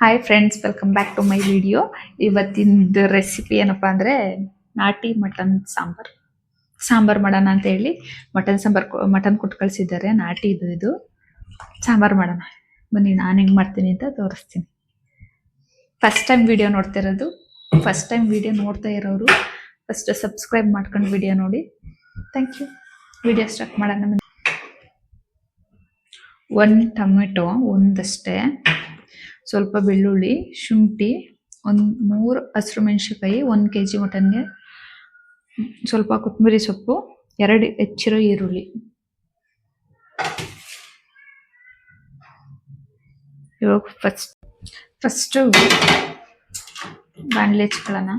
Hi friends, welcome back to my video. ಇವತ್ತಿನ recipe ಏನಪ್ಪಾ ಅಂದರೆ ನಾಟಿ ಮಟನ್ ಸಾಂಬಾರ್ ಮಾಡೋಣ ಅಂತ ಹೇಳಿ ಮಟನ್ ಕೊಟ್ಟು ಕಳಿಸಿದ್ದಾರೆ. ನಾಟಿ ಇದು ಸಾಂಬಾರ್ ಮಾಡೋಣ ಬನ್ನಿ. ನಾನು ಹೆಂಗೆ ಮಾಡ್ತೀನಿ ಅಂತ ತೋರಿಸ್ತೀನಿ. ಫಸ್ಟ್ ಟೈಮ್ ವಿಡಿಯೋ ನೋಡ್ತಿರೋದು, ಫಸ್ಟ್ ಟೈಮ್ ವಿಡಿಯೋ ನೋಡ್ತಾ ಇರೋರು ಫಸ್ಟ್ ಸಬ್ಸ್ಕ್ರೈಬ್ ಮಾಡ್ಕೊಂಡು ವಿಡಿಯೋ ನೋಡಿ. Thank you. ವಿಡಿಯೋ ಸ್ಟಾರ್ಟ್ ಮಾಡೋಣ. ಒಂದು ಟೊಮೆಟೊ ಒಂದಷ್ಟೇ, ಸ್ವಲ್ಪ ಬೆಳ್ಳುಳ್ಳಿ, ಶುಂಠಿ, ಒಂದು 3 ಹಸಿರು ಮೆಣಸಿನಕಾಯಿ, 1 kg ಮಟನ್ಗೆ, ಸ್ವಲ್ಪ ಕೊತ್ತಂಬರಿ ಸೊಪ್ಪು, 2 ಹೆಚ್ಚಿರೋ ಈರುಳ್ಳಿ. ಇವಾಗ ಫಸ್ಟು ಬಾಣಲೆ ಹಚ್ಕೊಳ್ಳೋಣ.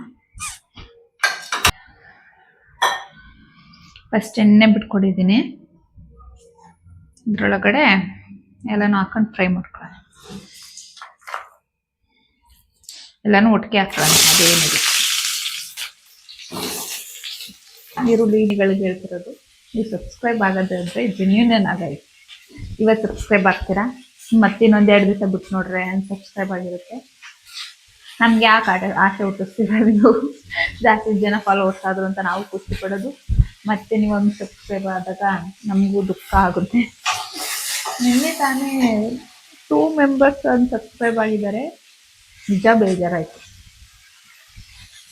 ಫಸ್ಟ್ ಎಣ್ಣೆ ಬಿಟ್ಕೊಡಿದ್ದೀನಿ. ಇದ್ರೊಳಗಡೆ ಎಲ್ಲನೂ ಹಾಕೊಂಡು ಫ್ರೈ ಮಾಡ್ಕೊಳ್ಳೋಣ. ಎಲ್ಲಾನು ಒಟ್ಟಿಗೆ ಹಾಕೊಳ್ಳೋಣ. ಅದೇನಿದೆ ಈರುಳ್ಳಿಗಳಿಗೆ ಹೇಳ್ತಿರೋದು, ನೀವು ಸಬ್ಸ್ಕ್ರೈಬ್ ಆಗೋದಾದ್ರೆ ಜೆನ್ಯೂನ್ ಆಗಾಯ್ತು. ಇವತ್ತು ಸಬ್ಸ್ಕ್ರೈಬ್ ಆಗ್ತೀರಾ, ಮತ್ತೆ ಇನ್ನೊಂದು 2 ದಿವಸ ಬಿಟ್ಟು ನೋಡ್ರೆ ಸಬ್ಸ್ಕ್ರೈಬ್ ಆಗಿರುತ್ತೆ. ನಮ್ಗೆ ಯಾಕೆ ಆಸೆ ಹುಟ್ಟಿಸ್ತೀರ ನೀವು? ಜಾಸ್ತಿ ಜನ ಫಾಲೋವರ್ಸ್ ಆದ್ರು ಅಂತ ನಾವು ಖುಷಿ ಪಡೋದು. ಮತ್ತೆ ನೀವು ಒಂದು ಸಬ್ಸ್ಕ್ರೈಬ್ ಆದಾಗ ನಮಗೂ ದುಃಖ ಆಗುತ್ತೆ. ನಿನ್ನೆ ತಾನೇ 2 ಮೆಂಬರ್ಸ್ ಸಬ್ಸ್ಕ್ರೈಬ್ ಆಗಿದ್ದಾರೆ. ನಿಜ ಬೇಜಾರಾಯ್ತು,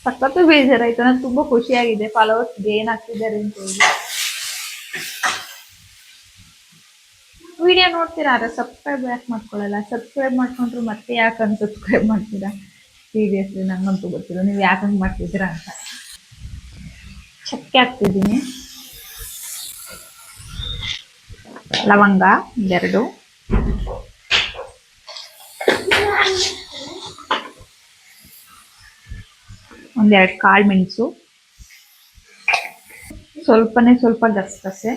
ಸಖತ್ತು ಬೇಜಾರಾಯ್ತು. ನಾನು ತುಂಬಾ ಖುಷಿಯಾಗಿದೆ ಫಾಲೋವರ್ಸ್ ಗೇನ್ ಆಗ್ತಿದ್ದಾರೆ ಅಂತ ಹೇಳಿ. ವಿಡಿಯೋ ನೋಡ್ತೀರಾ, ಸಬ್ಸ್ಕ್ರೈಬ್ ಯಾಕೆ ಮಾಡ್ಕೊಳ್ಳಲ್ಲ? ಸಬ್ಸ್ಕ್ರೈಬ್ ಮಾಡ್ಕೊಂಡ್ರು ಮತ್ತೆ ಯಾಕೆ ಅನ್ಸಬ್ಸ್ಕ್ರೈಬ್ ಮಾಡ್ತೀರಾ? ಸೀರಿಯಸ್ಲಿ ನಂಗಂತೂ ಗೊತ್ತಿಲ್ಲ ನೀವು ಯಾಕೆ ಹಂಗೆ ಮಾಡ್ತಿದ್ದೀರಾ ಅಂತ. ಚಕ್ಕೆ ಹಾಕ್ತಿದ್ದೀನಿ, ಲವಂಗ 2, ಒಂದೆರಡು ಕಾಳು ಮೆಣಸು, ಸ್ವಲ್ಪ ಗಸಗಸೆ.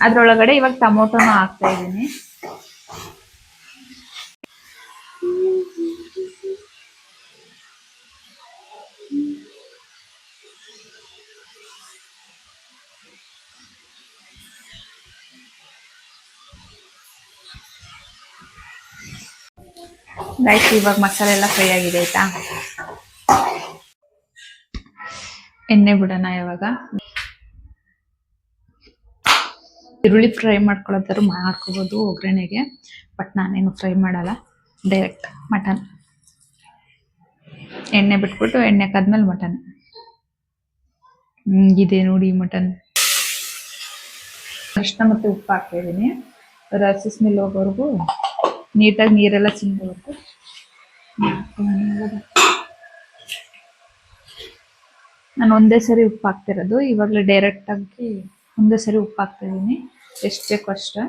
ಅದ್ರೊಳಗಡೆ ಇವಾಗ ಟೊಮೊಟೊನ ಹಾಕ್ತಾ ಇದ್ದೀನಿ. ಗೈಸ್, ಇವಾಗ ಮಸಾಲೆ ಎಲ್ಲ ಫ್ರೈ ಆಗಿದೆ ಆಯ್ತಾ. ಎಣ್ಣೆ ಬಿಡೋಣ. ಇವಾಗ ಈರುಳ್ಳಿ ಫ್ರೈ ಮಾಡ್ಕೊಳ್ಳೋದಾದ್ರು ಮಾಡ್ಕೋಬೋದು ಒಗ್ಗರಣೆಗೆ, ಬಟ್ ನಾನೇನು ಫ್ರೈ ಮಾಡಲ್ಲ, ಡೈರೆಕ್ಟ್ ಮಟನ್ ಎಣ್ಣೆ ಬಿಟ್ಬಿಟ್ಟು ಎಣ್ಣೆ ಕಾದ್ಮೇಲೆ ಮಟನ್. ಇದೆ ನೋಡಿ ಮಟನ್. ಅರಿಶಿನ ಮತ್ತೆ ಉಪ್ಪು ಹಾಕ್ತಿದ್ದೀನಿ. ಹಸಿ ಸ್ಮೆಲ್ ಹೋಗೋವರೆಗೂ, ನೀಟಾಗಿ ನೀರೆಲ್ಲ ಸಿಂಗೋವರೆಗೂ. ನಾನು ಒಂದೇ ಸರಿ ಉಪ್ಪು ಹಾಕ್ತಿರೋದು, ಇವಾಗಲೇ ಡೈರೆಕ್ಟ್ ಆಗಿ ಒಂದೇ ಸರಿ ಉಪ್ಪು ಹಾಕ್ತಿದ್ದೀನಿ. ಎಷ್ಟು ಬೇಕು ಅಷ್ಟೇ.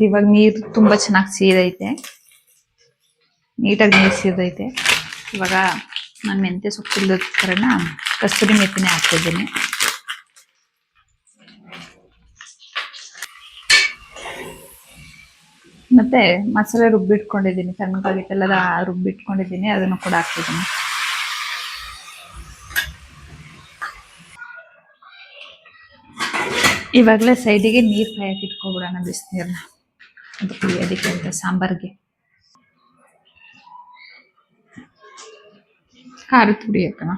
ಇವಾಗ ನೀರು ತುಂಬಾ ಚೆನ್ನಾಗಿ ಸೀದೈತೆ, ನೀಟಾಗಿ ನೀರು ಸೀದೈತೆ. ಇವಾಗ ನಾನು ಮೆಂತ್ಯ ಸೊಪ್ಪು ಇಲ್ಲದ ಕಾರಣ ಕಸ್ತೂರಿ ಮೆಥಿನೇ ಹಾಕ್ತಿದ್ದೀನಿ. ಮತ್ತೆ ಮಸಾಲೆ ರುಬ್ಬಿಟ್ಕೊಂಡಿದ್ದೀನಿ, ಸಣ್ಣಗಾಗಿಟ್ಟೆಲ್ಲ ರುಬ್ಬಿಟ್ಕೊಂಡಿದ್ದೀನಿ, ಅದನ್ನು ಕೂಡ ಹಾಕ್ತಿದ್ದೀನಿ. ಇವಾಗಲೇ ಸೈಡಿಗೆ ನೀರು ಕಾಯಕ್ಕೆ ಇಟ್ಕೊಬಿಡೋಣ, ಬಿಸಿನೀರನ್ನ. ಅದು ಕುಡಿಯೋದಕ್ಕೆ ಅಂತ ಸಾಂಬಾರಿಗೆ. ಖಾರದ ಪುಡಿ ಹಾಕೋಣ,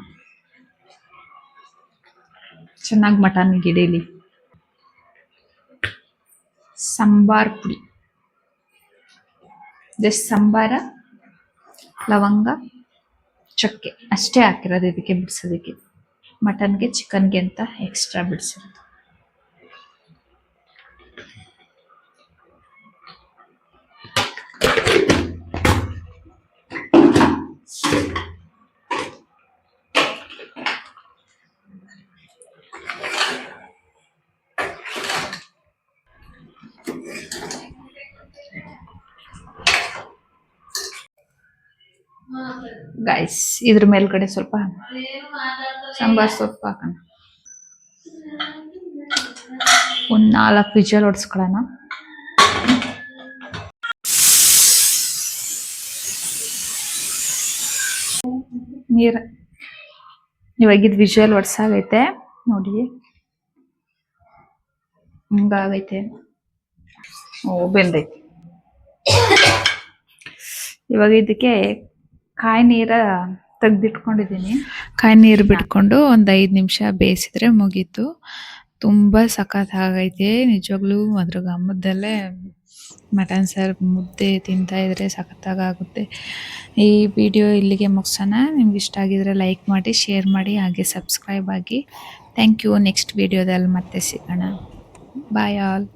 ಚೆನ್ನಾಗಿ ಮಟನ್ ಗಿಡೀಲಿ. ಸಾಂಬಾರ್ ಪುಡಿ ಜಸ್ಟ್ ಸಾಂಬಾರ, ಲವಂಗ, ಚಕ್ಕೆ ಅಷ್ಟೇ ಹಾಕಿರೋದು ಇದಕ್ಕೆ ಬಿಡಿಸೋದಕ್ಕೆ. ಮಟನ್ಗೆ ಚಿಕನ್ಗೆ ಅಂತ ಎಕ್ಸ್ಟ್ರಾ ಬಿಡಿಸಿರೋದು. ಗೈಸ್, ಇದ್ರ ಮೇಲ್ಗಡೆ ಸ್ವಲ್ಪ ಸಾಂಬಾರ್ ಸೊಪ್ಪು ಹಾಕೋಣ. ಒಂದು 4 ವಿಜಲ್ ಹೊಡ್ಸ್ಕೊಳ್ಳೋಣ. ನೀರು ಇವಾಗ ಇದು ವಿಜುವಲ್ ಹೊಡ್ಸಾಗೈತೆ ನೋಡಿ, ಹಿಂಗಾಗೈತೆ. ಬೆಂದೈತೆ. ಇವಾಗ ಇದಕ್ಕೆ ಕಾಯಿ ನೀರ ತೆಗ್ದಿಟ್ಕೊಂಡಿದ್ದೀನಿ. ಕಾಯಿ ನೀರು ಬಿಟ್ಕೊಂಡು ಒಂದು 5 ನಿಮಿಷ ಬೇಯಿಸಿದ್ರೆ ಮುಗೀತು. ತುಂಬ ಸಖತ್ ಆಗೈತೆ ನಿಜವಾಗ್ಲೂ. ಅದ್ರ ಗಮ್ಮದಲ್ಲೇ ಮಟನ್ ಸಾರು ಮುದ್ದೆ ತಿಂತಾ ಇದ್ರೆ ಸಖತ್ತಾಗುತ್ತೆ. ಈ ವಿಡಿಯೋ ಇಲ್ಲಿಗೆ ಮುಗಿಸೋಣ. ನಿಮ್ಗೆ ಇಷ್ಟ ಆಗಿದ್ರೆ ಲೈಕ್ ಮಾಡಿ, ಶೇರ್ ಮಾಡಿ, ಹಾಗೆ ಸಬ್ಸ್ಕ್ರೈಬ್ ಆಗಿ. Thank you. ನೆಕ್ಸ್ಟ್ ವಿಡಿಯೋದಲ್ಲಿ ಮತ್ತೆ ಸಿಗೋಣ. Bye all.